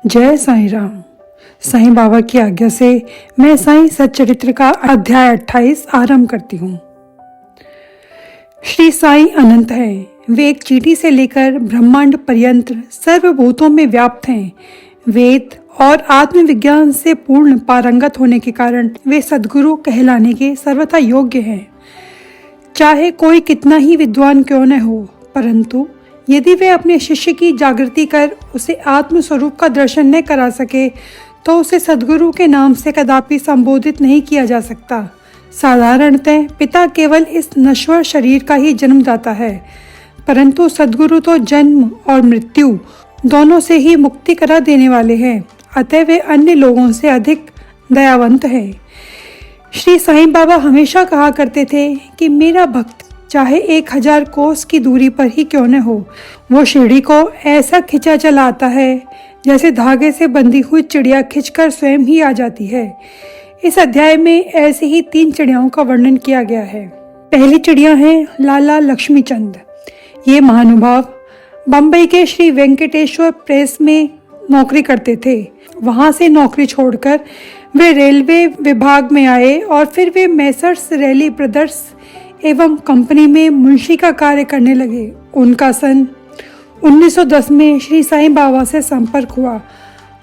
जय साईं राम। साईं बाबा की आज्ञा से मैं साईं सच्चरित्र का अध्याय 28 आरंभ करती हूँ। श्री साईं अनंत है। वे एक चींटी से लेकर ब्रह्मांड पर्यंत सर्वभूतों में व्याप्त हैं। वेद और आत्मविज्ञान से पूर्ण पारंगत होने के कारण वे सद्गुरु कहलाने के सर्वथा योग्य हैं। चाहे कोई कितना ही विद्वान क्यों न हो, परंतु यदि वे अपने शिष्य की जागृति कर उसे आत्म स्वरूप का दर्शन न करा सके तो उसे सद्गुरु के नाम से कदापि संबोधित नहीं किया जा सकता। साधारणतः पिता केवल इस नश्वर शरीर का ही जन्मदाता है, परंतु सद्गुरु तो जन्म और मृत्यु दोनों से ही मुक्ति करा देने वाले हैं। अतः वे अन्य लोगों से अधिक दयावंत हैं। श्री साईं बाबा हमेशा कहा करते थे कि मेरा भक्त चाहे 1000 कोस की दूरी पर ही क्यों न हो, वो शिरडी को ऐसा खिंचा चला आता है जैसे धागे से बंधी हुई चिड़िया खिंचकर स्वयं ही आ जाती है। इस अध्याय में ऐसे ही 3 चिड़ियाओं का वर्णन किया गया है। पहली चिड़िया है लाला लक्ष्मीचंद। ये महानुभाव बम्बई के श्री वेंकटेश्वर प्रेस में नौकरी करते थे। वहां से नौकरी छोड़कर वे रेलवे विभाग में आए और फिर वे मैसर्स रैली ब्रदर्स एवं कंपनी में मुंशी का कार्य करने लगे। उनका सन 1910 में श्री साईं बाबा से संपर्क हुआ।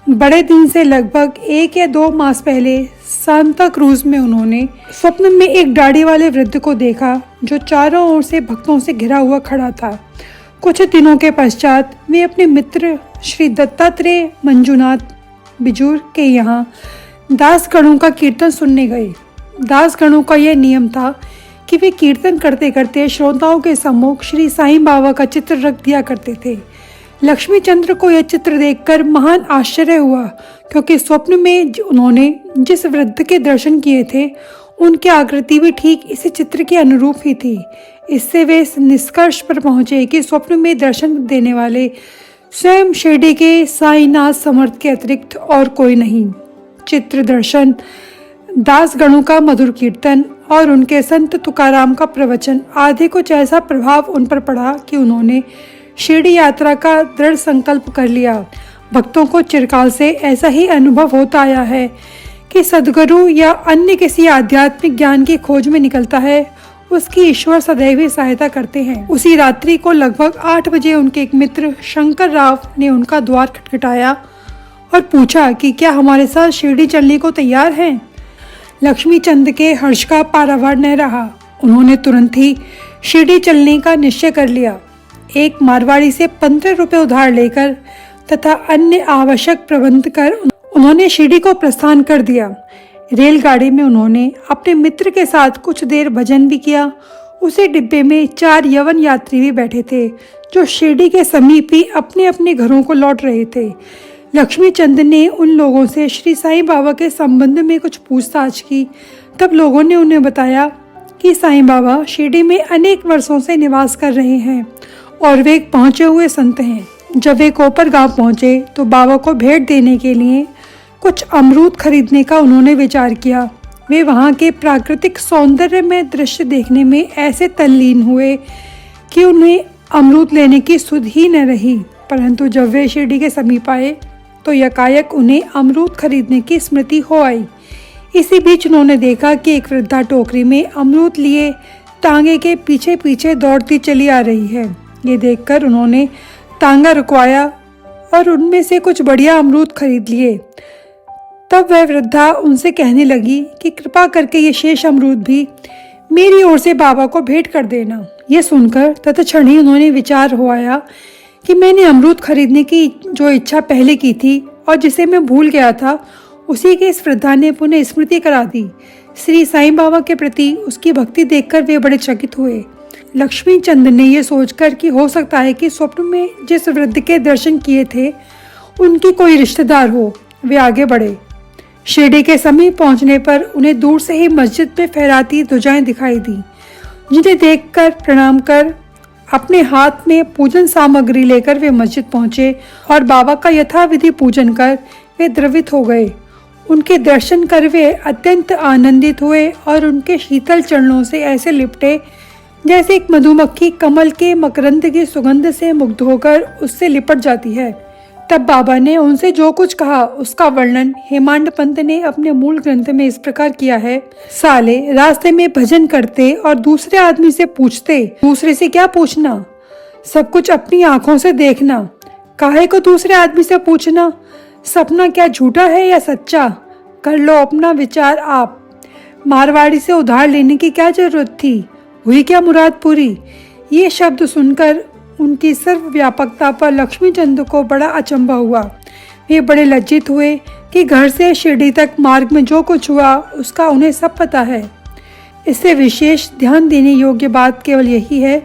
बड़े दिन से लगभग 1 या 2 मास पहले सांता क्रूज में उन्होंने स्वप्न में एक दाढ़ी वाले वृद्ध को देखा जो चारों ओर से भक्तों से घिरा हुआ खड़ा था। कुछ दिनों के पश्चात वे अपने मित्र श्री दत्तात्रेय मंजुनाथ बिजूर के यहाँ दासगणों का कीर्तन सुनने गए। दासगणों का यह नियम था कि वे कीर्तन करते करते श्रोताओं के सम्मुख श्री साईं बाबा का चित्र रख दिया करते थे। लक्ष्मीचंद्र को यह चित्र देखकर महान आश्चर्य हुआ, क्योंकि स्वप्न में उन्होंने जिस वृद्ध के दर्शन किए थे उनकी आकृति भी ठीक इसी चित्र के अनुरूप ही थी। इससे वे इस निष्कर्ष पर पहुंचे कि स्वप्न में दर्शन देने वाले स्वयं शिरडी के साईनाथ समर्थ के अतिरिक्त और कोई नहीं। चित्र दर्शन, दासगणों का मधुर कीर्तन और उनके संत तुकाराम का प्रवचन आदि कुछ ऐसा प्रभाव उन पर पड़ा कि उन्होंने शिरडी यात्रा का दृढ़ संकल्प कर लिया। भक्तों को चिरकाल से ऐसा ही अनुभव होता आया है कि सद्गुरु या अन्य किसी आध्यात्मिक ज्ञान की खोज में निकलता है, उसकी ईश्वर सदैव ही सहायता करते हैं। उसी रात्रि को लगभग 8 बजे उनके एक मित्र शंकर राव ने उनका द्वार खटखटाया और पूछा कि क्या हमारे साथ शिरडी चलने को तैयार हैं। लक्ष्मीचंद के हर्ष का पारावार न रहा। उन्होंने तुरंत ही शिरडी चलने का निश्चय कर लिया। एक मारवाड़ी से 15 रुपए उधार लेकर तथा अन्य आवश्यक प्रबंध कर उन्होंने शिरडी को प्रस्थान कर दिया। रेलगाड़ी में उन्होंने अपने मित्र के साथ कुछ देर भजन भी किया। उसी डिब्बे में 4 यवन यात्री भी बैठे थे जो शिरडी के समीप ही अपने अपने घरों को लौट रहे थे। लक्ष्मीचंद ने उन लोगों से श्री साईं बाबा के संबंध में कुछ पूछताछ की। तब लोगों ने उन्हें बताया कि साईं बाबा शिरडी में अनेक वर्षों से निवास कर रहे हैं और वे एक पहुंचे हुए संत हैं। जब वे कोपर गांव पहुंचे तो बाबा को भेंट देने के लिए कुछ अमरूद खरीदने का उन्होंने विचार किया। वे वहां के प्राकृतिक सौंदर्य में दृश्य देखने में ऐसे तल्लीन हुए कि उन्हें अमरूद लेने की सुध ही न रही। परंतु जब वे शिरडी के समीप आए तो यकायक उन्हें अमरूद खरीदने की स्मृति हो आई। इसी बीच उन्होंने देखा कि एक वृद्धा टोकरी में अमरूद लिए तांगे के पीछे पीछे दौड़ती चली आ रही है। ये देखकर उन्होंने तांगा रुकवाया और उनमें से कुछ बढ़िया अमरूद खरीद लिए। तब वह वृद्धा उनसे कहने लगी कि कृपा करके ये शेष अमरूद भी मेरी ओर से बाबा को भेंट कर देना। ये सुनकर तत्क्षण ही उन्होंने विचार हो आया कि मैंने अमरूद खरीदने की जो इच्छा पहले की थी और जिसे मैं भूल गया था, उसी के इस वृद्धा ने पुनः स्मृति करा दी। श्री साईं बाबा के प्रति उसकी भक्ति देखकर वे बड़े चकित हुए। लक्ष्मीचंद ने यह सोचकर कि हो सकता है कि स्वप्न में जिस वृद्ध के दर्शन किए थे उनकी कोई रिश्तेदार हो, वे आगे बढ़े। शिरडी के समीप पहुंचने पर उन्हें दूर से ही मस्जिद में फहराती ध्वजाएं दिखाई दी, जिन्हें देखकर प्रणाम कर अपने हाथ में पूजन सामग्री लेकर वे मस्जिद पहुंचे और बाबा का यथाविधि पूजन कर वे द्रवित हो गए। उनके दर्शन कर वे अत्यंत आनंदित हुए और उनके शीतल चरणों से ऐसे लिपटे जैसे एक मधुमक्खी कमल के मकरंद की सुगंध से मुग्ध होकर उससे लिपट जाती है। तब बाबा ने उनसे जो कुछ कहा उसका वर्णन हेमांड पंत ने अपने मूल ग्रंथ में इस प्रकार किया है। साले रास्ते में भजन करते और दूसरे आदमी से पूछते, दूसरे से क्या पूछना, सब कुछ अपनी आंखों से देखना, काहे को दूसरे आदमी से पूछना, सपना क्या झूठा है या सच्चा, कर लो अपना विचार आप। मारवाड़ी से उधार लेने की क्या जरूरत थी, हुई क्या मुराद पूरी। ये शब्द सुनकर उनकी सर्वव्यापकता पर लक्ष्मीचंद को बड़ा अचंभा हुआ। वे बड़े लज्जित हुए कि घर से शिरडी तक मार्ग में जो कुछ हुआ उसका उन्हें सब पता है। इससे विशेष ध्यान देने योग्य बात केवल यही है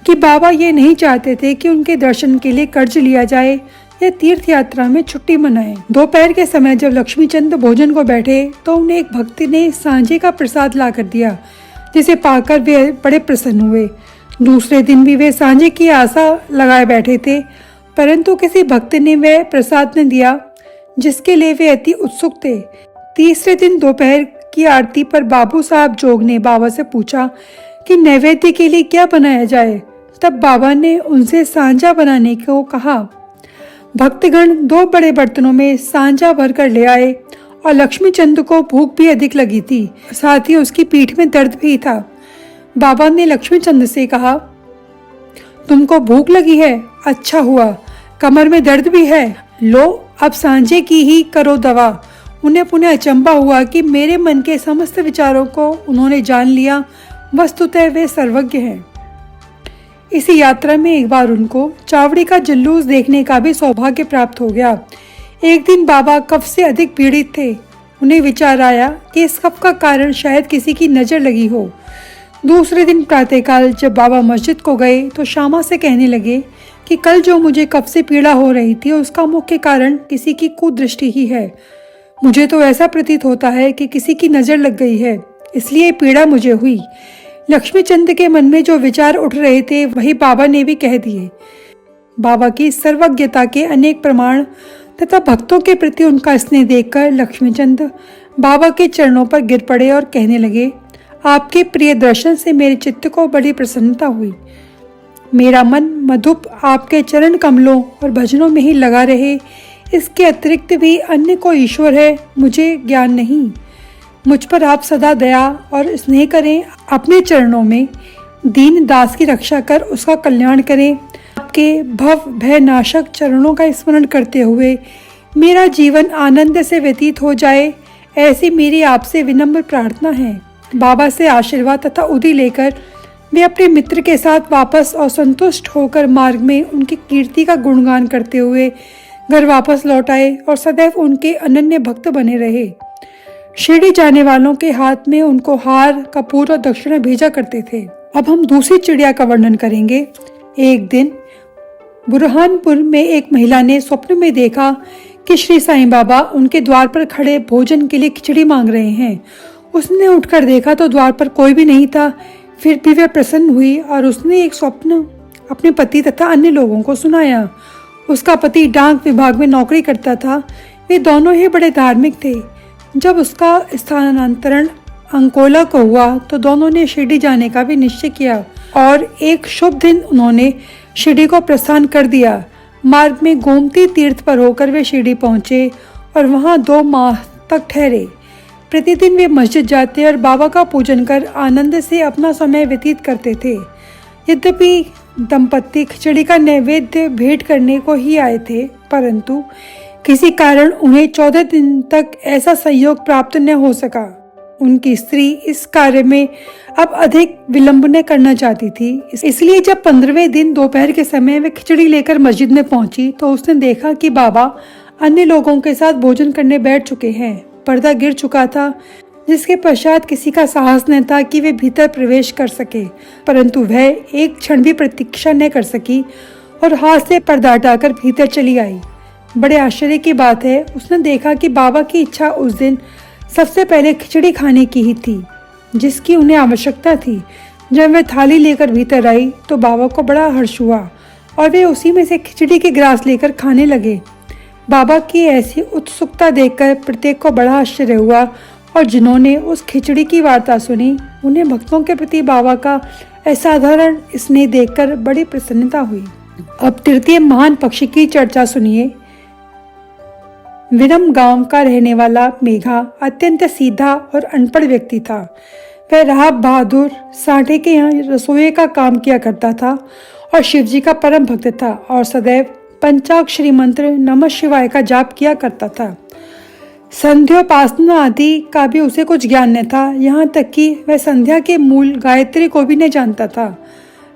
कि बाबा ये नहीं चाहते थे कि उनके दर्शन के लिए कर्ज लिया जाए या तीर्थ यात्रा में छुट्टी मनाएं। दोपहर के समय जब लक्ष्मीचंद भोजन को बैठे तो उन्हें एक भक्त ने सांझे का प्रसाद ला कर दिया, जिसे पाकर वे बड़े प्रसन्न हुए। दूसरे दिन भी वे सांझे की आशा लगाए बैठे थे, परंतु किसी भक्त ने वह प्रसाद न दिया जिसके लिए वे अति उत्सुक थे। तीसरे दिन दोपहर की आरती पर बाबू साहब जोग ने बाबा से पूछा कि नैवेद्य के लिए क्या बनाया जाए। तब बाबा ने उनसे सांझा बनाने को कहा। भक्तगण 2 बड़े बर्तनों में सांझा भर कर ले आए और लक्ष्मीचंद को भूख भी अधिक लगी थी, साथ ही उसकी पीठ में दर्द भी था। बाबा ने लक्ष्मीचंद से कहा, तुमको भूख लगी है, अच्छा हुआ, कमर में दर्द भी है, लो अब सांझे की ही करो दवा। उन्हें पुनः अचंभा हुआ कि मेरे मन के समस्त विचारों को उन्होंने जान लिया, वस्तुतः वे सर्वज्ञ हैं। इसी यात्रा में एक बार उनको चावड़ी का जुलूस देखने का भी सौभाग्य प्राप्त हो गया। एक दिन बाबा कफ से अधिक पीड़ित थे। उन्हें विचार आया कि इस कफ का कारण शायद किसी की नजर लगी हो। दूसरे दिन प्रातःकाल जब बाबा मस्जिद को गए तो श्यामा से कहने लगे कि कल जो मुझे कफ से पीड़ा हो रही थी उसका मुख्य कारण किसी की कुदृष्टि ही है। मुझे तो ऐसा प्रतीत होता है कि किसी की नजर लग गई है, इसलिए पीड़ा मुझे हुई। लक्ष्मीचंद के मन में जो विचार उठ रहे थे वही बाबा ने भी कह दिए। बाबा की सर्वज्ञता के अनेक प्रमाण तथा भक्तों के प्रति उनका स्नेह देखकर लक्ष्मीचंद बाबा के चरणों पर गिर पड़े और कहने लगे, आपके प्रिय दर्शन से मेरे चित्त को बड़ी प्रसन्नता हुई। मेरा मन मधुप आपके चरण कमलों और भजनों में ही लगा रहे, इसके अतिरिक्त भी अन्य कोई ईश्वर है मुझे ज्ञान नहीं। मुझ पर आप सदा दया और स्नेह करें, अपने चरणों में दीन दास की रक्षा कर उसका कल्याण करें। आपके भव भय नाशक चरणों का स्मरण करते हुए मेरा जीवन आनंद से व्यतीत हो जाए, ऐसी मेरी आपसे विनम्र प्रार्थना है। बाबा से आशीर्वाद तथा उदी लेकर वे अपने मित्र के साथ वापस और संतुष्ट होकर मार्ग में उनकी कीर्ति का गुणगान करते हुए घर वापस लौट आए और सदैव उनके अनन्य भक्त बने रहे। शिरडी जाने वालों के हाथ में उनको हार, कपूर और दक्षिणा भेजा करते थे। अब हम दूसरी चिड़िया का वर्णन करेंगे। एक दिन बुरहानपुर में एक महिला ने स्वप्न में देखा कि श्री साईं बाबा उनके द्वार पर खड़े भोजन के लिए खिचड़ी मांग रहे हैं। उसने उठकर देखा तो द्वार पर कोई भी नहीं था। फिर भी वह प्रसन्न हुई और उसने एक स्वप्न अपने पति तथा अन्य लोगों को सुनाया। उसका पति डाक विभाग में नौकरी करता था। वे दोनों ही बड़े धार्मिक थे। जब उसका स्थानांतरण अंकोला को हुआ तो दोनों ने शिरडी जाने का भी निश्चय किया और एक शुभ दिन उन्होंने शिरडी को प्रस्थान कर दिया। मार्ग में गोमती तीर्थ पर होकर वे शिरडी पहुंचे और वहां 2 माह तक ठहरे। प्रतिदिन वे मस्जिद जाते और बाबा का पूजन कर आनंद से अपना समय व्यतीत करते थे। यद्यपि दंपति खिचड़ी का नैवेद्य भेंट करने को ही आए थे, परंतु किसी कारण उन्हें 14 दिन तक ऐसा सहयोग प्राप्त न हो सका। उनकी स्त्री इस कार्य में अब अधिक विलंब न करना चाहती थी, इसलिए जब 15वें दिन दोपहर के समय वे खिचड़ी लेकर मस्जिद में पहुंची तो उसने देखा कि बाबा अन्य लोगों के साथ भोजन करने बैठ चुके हैं। पर्दा गिर चुका था, जिसके पश्चात किसी का साहस न था कि वे भीतर प्रवेश कर सके, परंतु वह एक क्षण भी प्रतीक्षा न कर सकी और हाथ से पर्दा हटाकर भीतर चली आई। बड़े आश्चर्य की बात है, उसने देखा कि बाबा की इच्छा उस दिन सबसे पहले खिचड़ी खाने की ही थी, जिसकी उन्हें आवश्यकता थी। जब वे थाली लेकर भीतर आई तो बाबा को बड़ा हर्ष हुआ और वे उसी में से खिचड़ी के ग्रास लेकर खाने लगे। बाबा की ऐसी उत्सुकता देखकर प्रत्येक को बड़ा आश्चर्य हुआ और जिन्होंने उस खिचड़ी की वार्ता सुनी उन्हें भक्तों के प्रति बाबा का असाधारण स्नेह देखकर बड़ी प्रसन्नता हुई। अब तृतीय महान पक्षी की चर्चा सुनिए। विरम गांव का रहने वाला मेघा अत्यंत सीधा और अनपढ़ व्यक्ति था। वह राव बहादुर साठे के यहाँ रसोई का काम किया करता था और शिवजी का परम भक्त था और सदैव पंचाक्षरी मंत्र नमः शिवाय का जाप किया करता था। संध्योपासना आदि का भी उसे कुछ ज्ञान न था, यहाँ तक कि वह संध्या के मूल गायत्री को भी नहीं जानता था।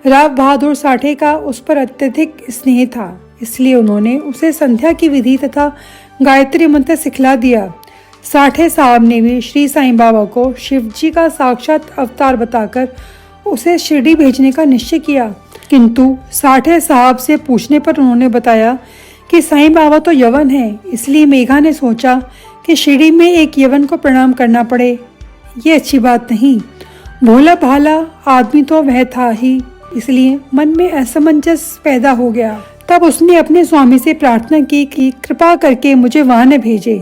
राव बहादुर साठे का उस पर अत्यधिक स्नेह था, इसलिए उन्होंने उसे संध्या की विधि तथा गायत्री मंत्र सिखला दिया। साठे साहब ने भी श्री साईं बाबा को शिवजी का साक्षात अवतार बताकर उसे शिरडी भेजने का निश्चय किया, किंतु साठे साहब से पूछने पर उन्होंने बताया कि साईं बाबा तो यवन है, इसलिए मेघा ने सोचा कि शिरडी में एक यवन को प्रणाम करना पड़े। ये अच्छी बात नहीं। भोला भाला आदमी तो वह था ही, इसलिए मन में असमंजस पैदा हो गया। तब उसने अपने स्वामी से प्रार्थना की कि कृपा करके मुझे वहां न भेजे,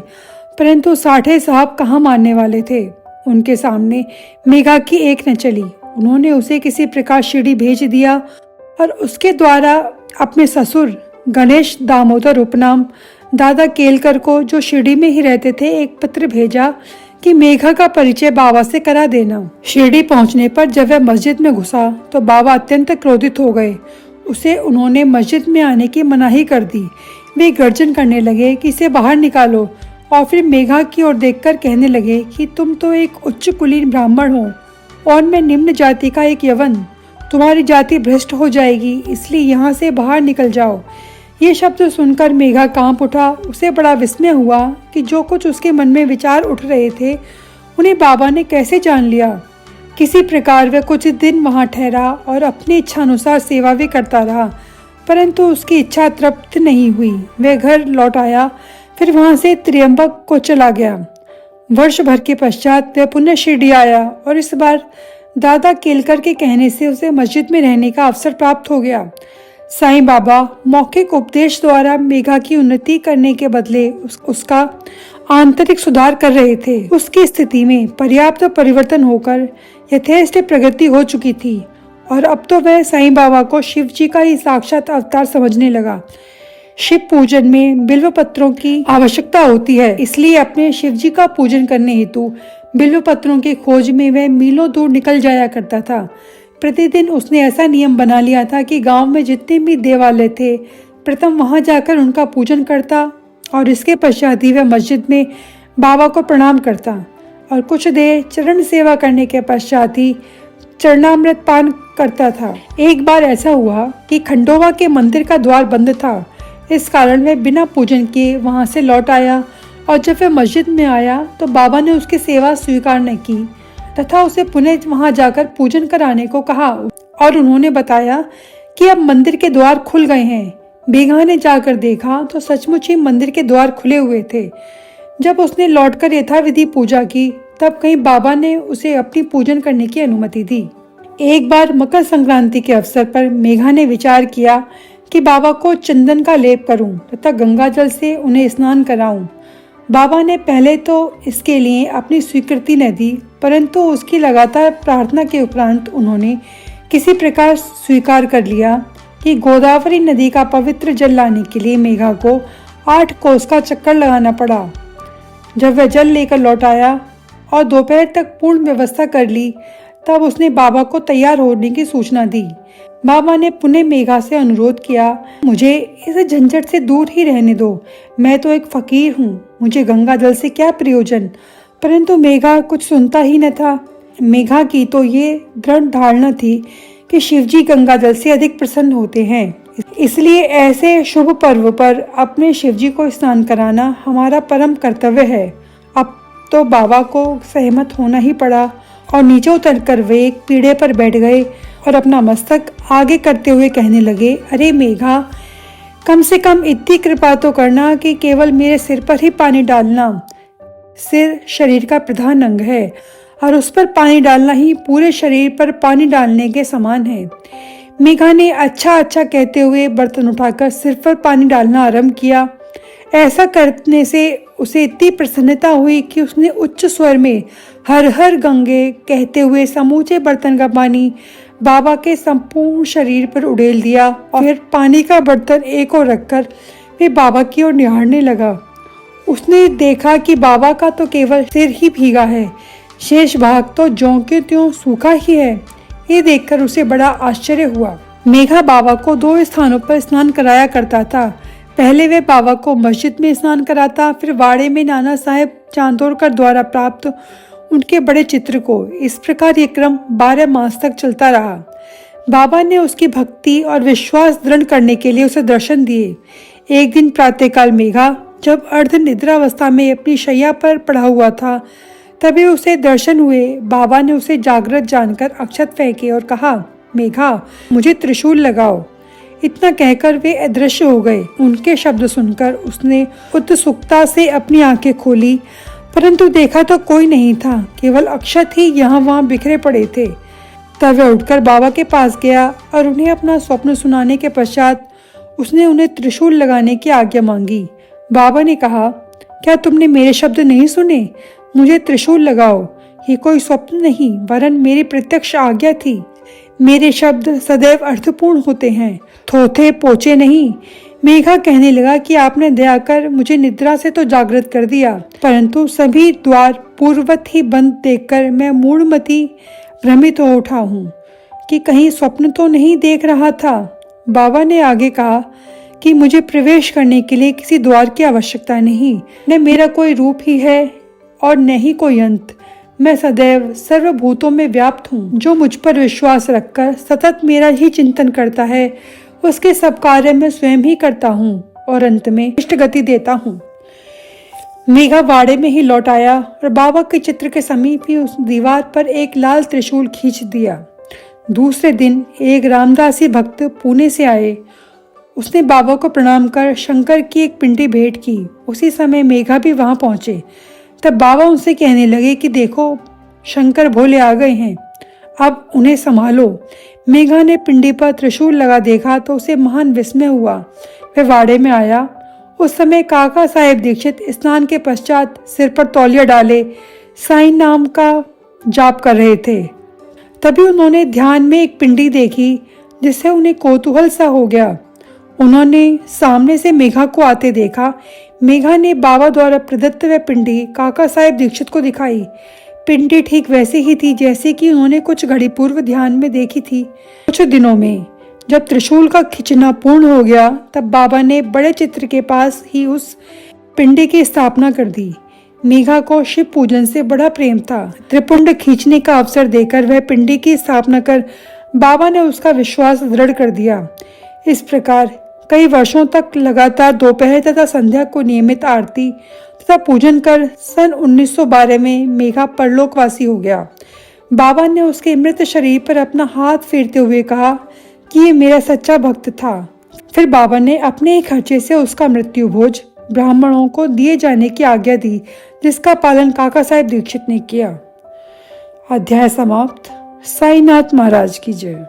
परंतु साठे साहब कहाँ मानने वाले थे। उनके सामने मेघा की एक न चली। उन्होंने उसे किसी प्रकार शिरडी भेज दिया और उसके द्वारा अपने ससुर गणेश दामोदर उपनाम दादा केलकर को, जो शिरडी में ही रहते थे, एक पत्र भेजा कि मेघा का परिचय बाबा से करा देना। शिरडी पहुंचने पर जब वह मस्जिद में घुसा तो बाबा अत्यंत क्रोधित हो गए। उसे उन्होंने मस्जिद में आने की मनाही कर दी। वे गर्जन करने लगे कि इसे बाहर निकालो और फिर मेघा की ओर देखकर कहने लगे कि तुम तो एक उच्च कुलीन ब्राह्मण हो और मैं निम्न जाति का एक यवन। तुम्हारी जाति भ्रष्ट हो जाएगी, इसलिए यहाँ से बाहर निकल जाओ। ये शब्द सुनकर मेघा कांप उठा। उसे बड़ा विस्मय हुआ कि जो कुछ उसके मन में विचार उठ रहे थे उन्हें बाबा ने कैसे जान लिया। किसी प्रकार वह कुछ दिन वहां ठहरा और अपनी इच्छा अनुसार सेवा भी करता रहा, परंतु उसकी इच्छा तृप्त नहीं हुई। वह घर लौट आया, फिर वहां से त्र्यंबक को चला गया। वर्ष भर के पश्चात वह पुनः शिरडी आया और इस बार दादा केलकर के कहने से उसे मस्जिद में रहने का अवसर प्राप्त हो गया। साईं बाबा मौखिक उपदेश द्वारा मेघा की उन्नति करने के बदले उसका आंतरिक सुधार कर रहे थे। उसकी स्थिति में पर्याप्त परिवर्तन होकर यथेष्ट प्रगति हो चुकी थी और अब तो वह साईं बाबा को शिव जी का ही साक्षात अवतार समझने लगा। शिव पूजन में बिल्व पत्रों की आवश्यकता होती है, इसलिए अपने शिव जी का पूजन करने हेतु बिल्व पत्रों की खोज में वह मीलों दूर निकल जाया करता था। प्रतिदिन उसने ऐसा नियम बना लिया था कि गांव में जितने भी देवालय थे प्रथम वहां जाकर उनका पूजन करता और इसके पश्चात ही वह मस्जिद में बाबा को प्रणाम करता और कुछ देर चरण सेवा करने के पश्चात ही चरणामृत पान करता था। एक बार ऐसा हुआ कि खंडोवा के मंदिर का द्वार बंद था, इस कारण वह बिना पूजन किए वहां से लौट आया और जब वह मस्जिद में आया तो बाबा ने उसकी सेवा स्वीकार न की तथा उसे पुनः वहां जाकर पूजन कराने को कहा और उन्होंने बताया कि अब मंदिर के द्वार खुल गए हैं। मेघा ने जाकर देखा तो सचमुच ही मंदिर के द्वार खुले हुए थे। जब उसने लौटकर यथाविधि पूजा की तब कहीं बाबा ने उसे अपनी पूजन करने की अनुमति दी। एक बार मकर संक्रांति के अवसर पर मेघा ने विचार किया कि बाबा को चंदन का लेप करूं तथा गंगा जल से उन्हें स्नान कराऊं। बाबा ने पहले तो इसके लिए अपनी स्वीकृति न दी, परंतु उसकी लगातार प्रार्थना के उपरांत उन्होंने किसी प्रकार स्वीकार कर लिया कि गोदावरी नदी का पवित्र जल लाने के लिए मेघा को 8 कोस का चक्कर लगाना पड़ा। जब वह जल लेकर लौट आया और दोपहर तक पूर्ण व्यवस्था कर ली तब उसने बाबा को तैयार होने की सूचना दी। बाबा ने पुनः मेघा से अनुरोध किया, मुझे इस झंझट से दूर ही रहने दो, मैं तो एक फकीर हूँ, मुझे गंगा जल से क्या प्रयोजन। परंतु मेघा कुछ सुनता ही न था। मेघा की तो ये दृढ़ धारणा थी कि शिवजी गंगा जल से अधिक प्रसन्न होते हैं, इसलिए ऐसे शुभ पर्व पर अपने शिवजी को स्नान कराना हमारा परम कर्तव्य है। अब तो बाबा को सहमत होना ही पड़ा और नीचे उतरकर वे एक पीढ़े पर बैठ गए और अपना मस्तक आगे करते हुए कहने लगे, अरे मेघा, कम से कम इतनी कृपा तो करना कि केवल मेरे सिर पर ही पानी डालना। सिर शरीर का प्रधान अंग है और उस पर पानी डालना ही पूरे शरीर पर पानी डालने के समान है। मेघा ने अच्छा अच्छा कहते हुए बर्तन उठाकर सिर पर पानी डालना आरंभ किया। ऐसा करने से उसे इतनी प्रसन्नता हुई कि उसने उच्च स्वर में हर हर गंगे कहते हुए समूचे बर्तन का पानी बाबा के संपूर्ण शरीर पर उड़ेल दिया और फिर पानी का बर्तन एक ओर रखकर वे बाबा की ओर निहारने लगा। उसने देखा कि बाबा का तो केवल सिर ही भीगा है, शेष भाग तो ज्यों के त्यों सूखा ही है। ये देखकर उसे बड़ा आश्चर्य हुआ। मेघा बाबा को 2 स्थानों पर स्नान कराया करता था। पहले वे बाबा को मस्जिद में स्नान कराता, फिर वाड़े में नाना साहेब चांदोरकर द्वारा प्राप्त उनके बड़े चित्र को। इस प्रकार ये क्रम 12 मास तक चलता रहा। बाबा ने उसकी भक्ति और विश्वास दृढ़ करने के लिए उसे दर्शन दिए। एक दिन प्रातःकाल मेघा जब अर्ध निद्रावस्था में अपनी शैया पर पड़ा हुआ था, तभी उसे दर्शन हुए। बाबा ने उसे जागृत जानकर अक्षत फेंके और कहा, मेघा, मुझे त्रिशूल लगाओ। इतना कहकर वे अदृश्य हो गए। उनके शब्द सुनकर उसने उत्सुकता से अपनी आंखें खोली, परंतु देखा तो कोई नहीं था, केवल अक्षत ही यहाँ वहाँ बिखरे पड़े थे। तब वह उठकर बाबा के पास गया और उन्हें अपना स्वप्न सुनाने के पश्चात उसने उन्हें त्रिशूल लगाने की आज्ञा मांगी। बाबा ने कहा, क्या तुमने मेरे शब्द नहीं सुने? मुझे त्रिशूल लगाओ। ये कोई स्वप्न नहीं, वरन मेरी प्रत्यक्ष आज्ञा थी। मेरे शब्द सदैव अर्थपूर्ण होते हैं, थोथे पोचे नहीं। मेघा कहने लगा कि आपने दया कर मुझे निद्रा से तो जागृत कर दिया, परंतु सभी द्वार पूर्ववत ही बंद देखकर मैं मूढ़मती भ्रमित हो उठा हूँ कि कहीं स्वप्न तो नहीं देख रहा था। बाबा ने आगे कहा कि मुझे प्रवेश करने के लिए किसी द्वार की आवश्यकता नहीं, न मेरा कोई रूप ही है और न ही कोई अंत। मैं सदैव सर्वभूतों में व्याप्त हूँ। जो मुझ पर विश्वास रखकर सतत मेरा ही चिंतन करता है, उसके सब कार्य मैं स्वयं ही करता हूँ और अंत में इष्ट गति देता हूँ। मेघा वाड़े में ही लौट आया और बाबा के चित्र के समीप ही उस दीवार पर एक लाल त्रिशूल खींच दिया। दूसरे दिन एक रामदासी भक्त पुणे से आए। उसने बाबा को प्रणाम कर शंकर की एक पिंडी भेंट की। उसी समय मेघा भी वहां पहुंचे। तब बाबा उनसे कहने लगे कि देखो, शंकर भोले आ गए हैं, अब उन्हें संभालो। मेघा ने पिंडी पर त्रिशूल लगा देखा तो उसे महान विस्मय हुआ। वह वाड़े में आया। उस समय काका साहेब दीक्षित स्नान के पश्चात सिर पर तौलिया डाले साईं नाम का जाप कर रहे थे। तभी उन्होंने ध्यान में एक पिंडी देखी, जिससे उन्हें कौतूहल सा हो गया। उन्होंने सामने से मेघा को आते देखा। मेघा ने बाबा द्वारा प्रदत्त वह पिंडी काका साहेब दीक्षित को दिखाई। पिंडी ठीक वैसी ही थी जैसे कि उन्होंने कुछ घड़ी पूर्व ध्यान में देखी थी। कुछ दिनों में जब त्रिशूल का खिंचना पूर्ण हो गया, तब बाबा ने बड़े चित्र के पास ही उस पिंडी की स्थापना कर दी। मेघा को शिव पूजन से बड़ा प्रेम था। त्रिपुंड खींचने का अवसर देकर वह पिंडी की स्थापना कर बाबा ने उसका विश्वास दृढ़ कर दिया। इस प्रकार कई वर्षों तक लगातार दोपहर तथा संध्या को नियमित आरती तथा पूजन कर सन 1912 में मेघा परलोकवासी हो गया। बाबा ने उसके मृत शरीर पर अपना हाथ फेरते हुए कहा कि ये मेरा सच्चा भक्त था। फिर बाबा ने अपने ही खर्चे से उसका मृत्यु भोज ब्राह्मणों को दिए जाने की आज्ञा दी, जिसका पालन काका साहेब दीक्षित ने किया। अध्याय समाप्त। साईनाथ महाराज की जय।